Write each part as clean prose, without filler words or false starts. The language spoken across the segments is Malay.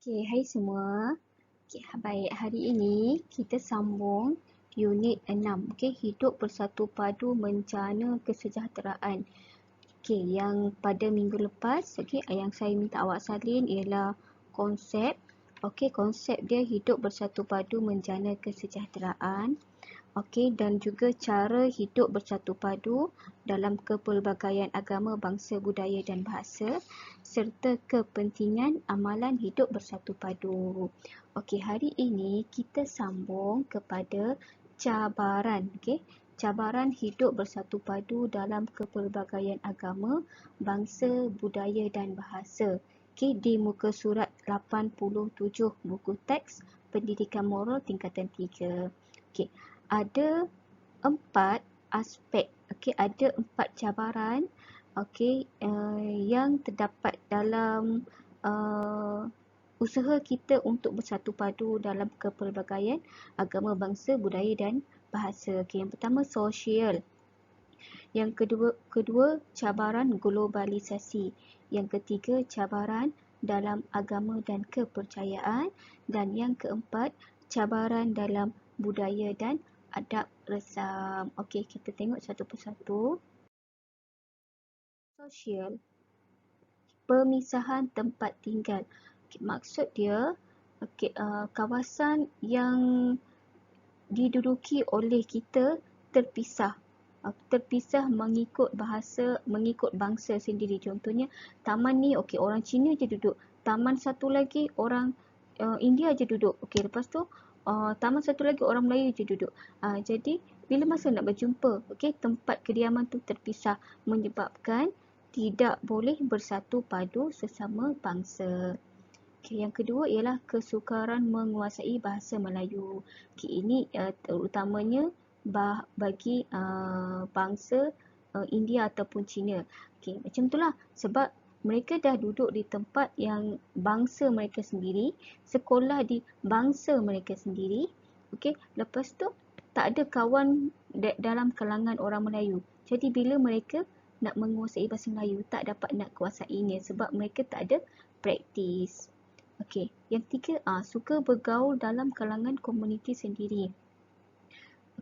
Okey, hai semua. Okey, baik. Hari ini kita sambung unit 6. Okey, hidup bersatu padu bencana kesejahteraan. Okey, yang pada minggu lepas, okey, yang saya minta awak salin ialah konsep. Okey, konsep dia hidup bersatu padu bencana kesejahteraan. Okey, dan juga cara hidup bersatu padu dalam kepelbagaian agama, bangsa, budaya dan bahasa serta kepentingan amalan hidup bersatu padu. Okey, hari ini kita sambung kepada cabaran, okey. Cabaran hidup bersatu padu dalam kepelbagaian agama, bangsa, budaya dan bahasa. Okey, di muka surat 87 buku teks Pendidikan Moral tingkatan 3. Okey, ada 4 aspek, okey, ada 4 cabaran, okey, yang terdapat dalam usaha kita untuk bersatu padu dalam kepelbagaian agama, bangsa, budaya dan bahasa. Okey, yang pertama sosial. Yang kedua cabaran globalisasi. Yang ketiga cabaran dalam agama dan kepercayaan, dan yang keempat cabaran dalam budaya dan adab resam. Okey, kita tengok satu persatu. Sosial, pemisahan tempat tinggal. Okay, maksud dia kawasan yang diduduki oleh kita terpisah. Terpisah mengikut bahasa, mengikut bangsa sendiri. Contohnya taman ni okey, orang Cina je duduk. Taman satu lagi orang India je duduk. Okey, lepas tu taman satu lagi orang Melayu je duduk. Jadi bila masa nak berjumpa, okey, tempat kediaman tu terpisah menyebabkan tidak boleh bersatu padu sesama bangsa. Okay, yang kedua ialah kesukaran menguasai bahasa Melayu. Okay, ini terutamanya bagi bangsa India ataupun Cina. Okay, macam itulah sebab mereka dah duduk di tempat yang bangsa mereka sendiri, sekolah di bangsa mereka sendiri. Okay, lepas tu tak ada kawan dalam kalangan orang Melayu. Jadi bila mereka nak menguasai bahasa Melayu, tak dapat nak kuasainya sebab mereka tak ada praktis. Okey, yang tiga, suka bergaul dalam kalangan komuniti sendiri.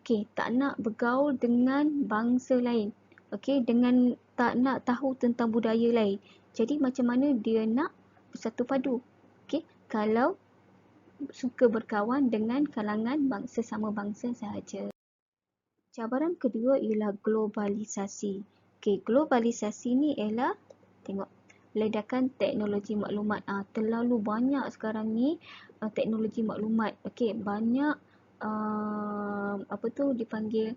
Okey, tak nak bergaul dengan bangsa lain. Okey, dengan tak nak tahu tentang budaya lain. Jadi macam mana dia nak bersatu padu? Okey, kalau suka berkawan dengan kalangan sesama bangsa sahaja. Cabaran kedua ialah globalisasi. Okey, globalisasi ni ialah tengok ledakan teknologi maklumat. Terlalu banyak sekarang ni teknologi maklumat. Okey, banyak apa tu dipanggil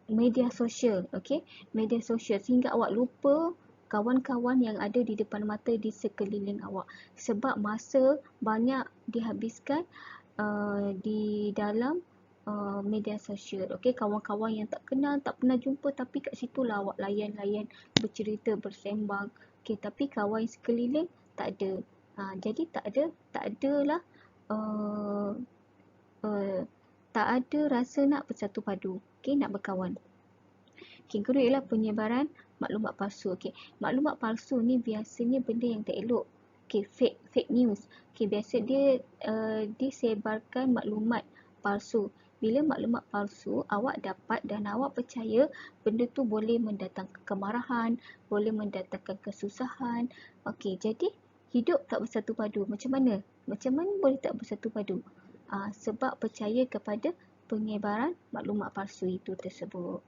media sosial. Okey, media sosial sehingga awak lupa kawan-kawan yang ada di depan mata di sekeliling awak sebab masa banyak dihabiskan di dalam media sosial. Okey, kawan-kawan yang tak kenal, tak pernah jumpa tapi kat situlah awak layan-layan, bercerita, bersembang. Okey, tapi kawan sekeliling tak ada. Jadi tak adalah tak ada rasa nak bersatu padu. Okey, nak berkawan. Okey, kedua ialah penyebaran maklumat palsu. Okey, maklumat palsu ni biasanya benda yang tak elok. Okey, fake news. Okey, biasa dia disebarkan maklumat palsu. Bila maklumat palsu awak dapat dan awak percaya, benda tu boleh mendatangkan kemarahan, boleh mendatangkan kesusahan. Okey, jadi hidup tak bersatu padu. Macam mana? Macam mana boleh tak bersatu padu? Sebab percaya kepada penyebaran maklumat palsu itu tersebut.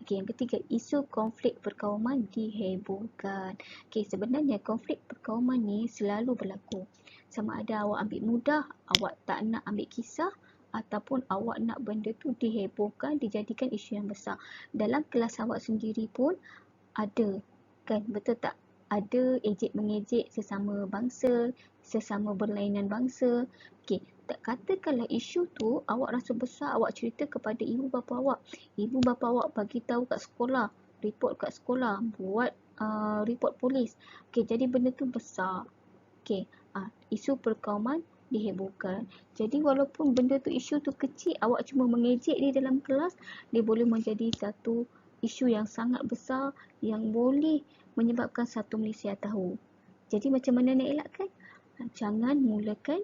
Okey, yang ketiga, isu konflik perkauman dihebohkan. Okey, sebenarnya konflik perkauman ni selalu berlaku. Sama ada awak ambil mudah, awak tak nak ambil kisah, ataupun awak nak benda tu dihebohkan, dijadikan isu yang besar. Dalam kelas awak sendiri pun ada, kan? Betul tak? Ada ejek-mengejek sesama bangsa, sesama berlainan bangsa. Okey, katakanlah isu tu awak rasa besar, awak cerita kepada ibu bapa awak. Ibu bapa awak bagi tahu kat sekolah, report kat sekolah, buat report polis. Okey, jadi benda tu besar. Okey, isu perkauman dihebohkan. Jadi walaupun benda tu isu tu kecil, awak cuma mengejek dia dalam kelas, dia boleh menjadi satu isu yang sangat besar yang boleh menyebabkan satu Malaysia tahu. Jadi macam mana nak elakkan? Jangan mulakan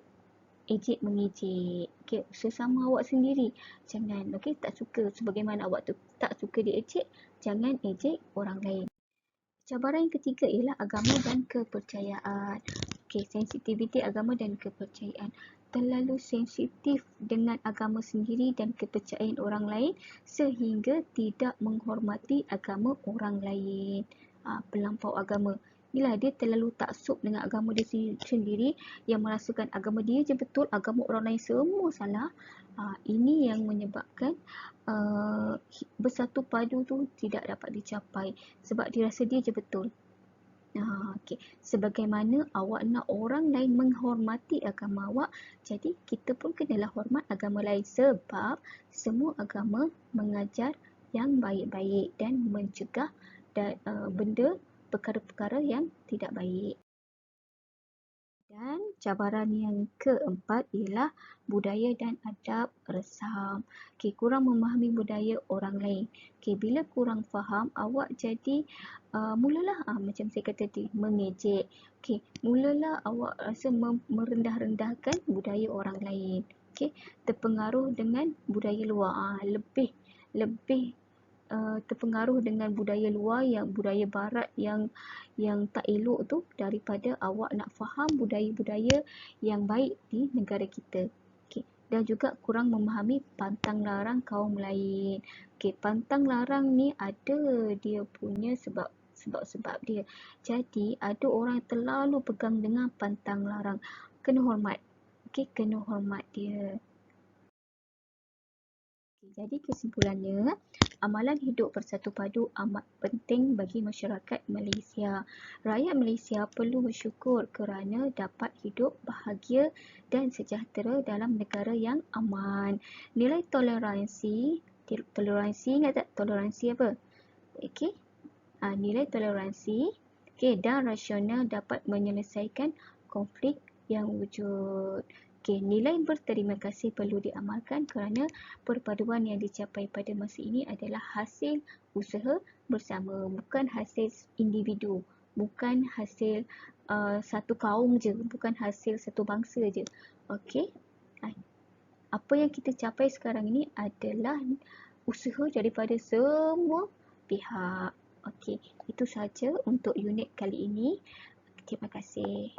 ejek mengejek. Okay, sesama awak sendiri. Jangan, okay, tak suka sebagaimana awak tu tak suka diejek, jangan ejek orang lain. Cabaran yang ketiga ialah agama dan kepercayaan. Okay, sensitiviti agama dan kepercayaan. Terlalu sensitif dengan agama sendiri dan kepercayaan orang lain sehingga tidak menghormati agama orang lain. Pelampau agama. Inilah dia terlalu taksub dengan agama dia sendiri yang merasakan agama dia je betul, agama orang lain semua salah. Ini yang menyebabkan bersatu padu tu tidak dapat dicapai sebab dia rasa dia je betul. Okay. Sebagaimana awak nak orang lain menghormati agama awak, jadi kita pun kenalah hormat agama lain sebab semua agama mengajar yang baik-baik dan mencegah benda perkara-perkara yang tidak baik. Dan cabaran yang keempat ialah budaya dan adab resam. Okay, kurang memahami budaya orang lain. Okay, bila kurang faham, awak jadi mulalah macam saya kata tadi, mengejek. Okay, mulalah awak rasa merendah-rendahkan budaya orang lain. Okay, terpengaruh dengan budaya luar. Lebih terpengaruh dengan budaya luar, yang budaya barat yang tak elok tu daripada awak nak faham budaya-budaya yang baik di negara kita. Okay. Dan juga kurang memahami pantang larang kaum lain. Okay, pantang larang ni ada dia punya sebab dia. Jadi ada orang terlalu pegang dengan pantang larang. Kena hormat. Okay, kena hormat dia. Jadi kesimpulannya, amalan hidup bersatu padu amat penting bagi masyarakat Malaysia. Rakyat Malaysia perlu bersyukur kerana dapat hidup bahagia dan sejahtera dalam negara yang aman. Nilai toleransi ingat tak toleransi apa? Okey. Nilai toleransi dan rasional dapat menyelesaikan konflik yang wujud. Nilai berterima kasih perlu diamalkan kerana perpaduan yang dicapai pada masa ini adalah hasil usaha bersama, bukan hasil individu, bukan hasil satu kaum je, bukan hasil satu bangsa je. Okey. Apa yang kita capai sekarang ini adalah usaha daripada semua pihak. Okey, itu sahaja untuk unit kali ini. Terima kasih.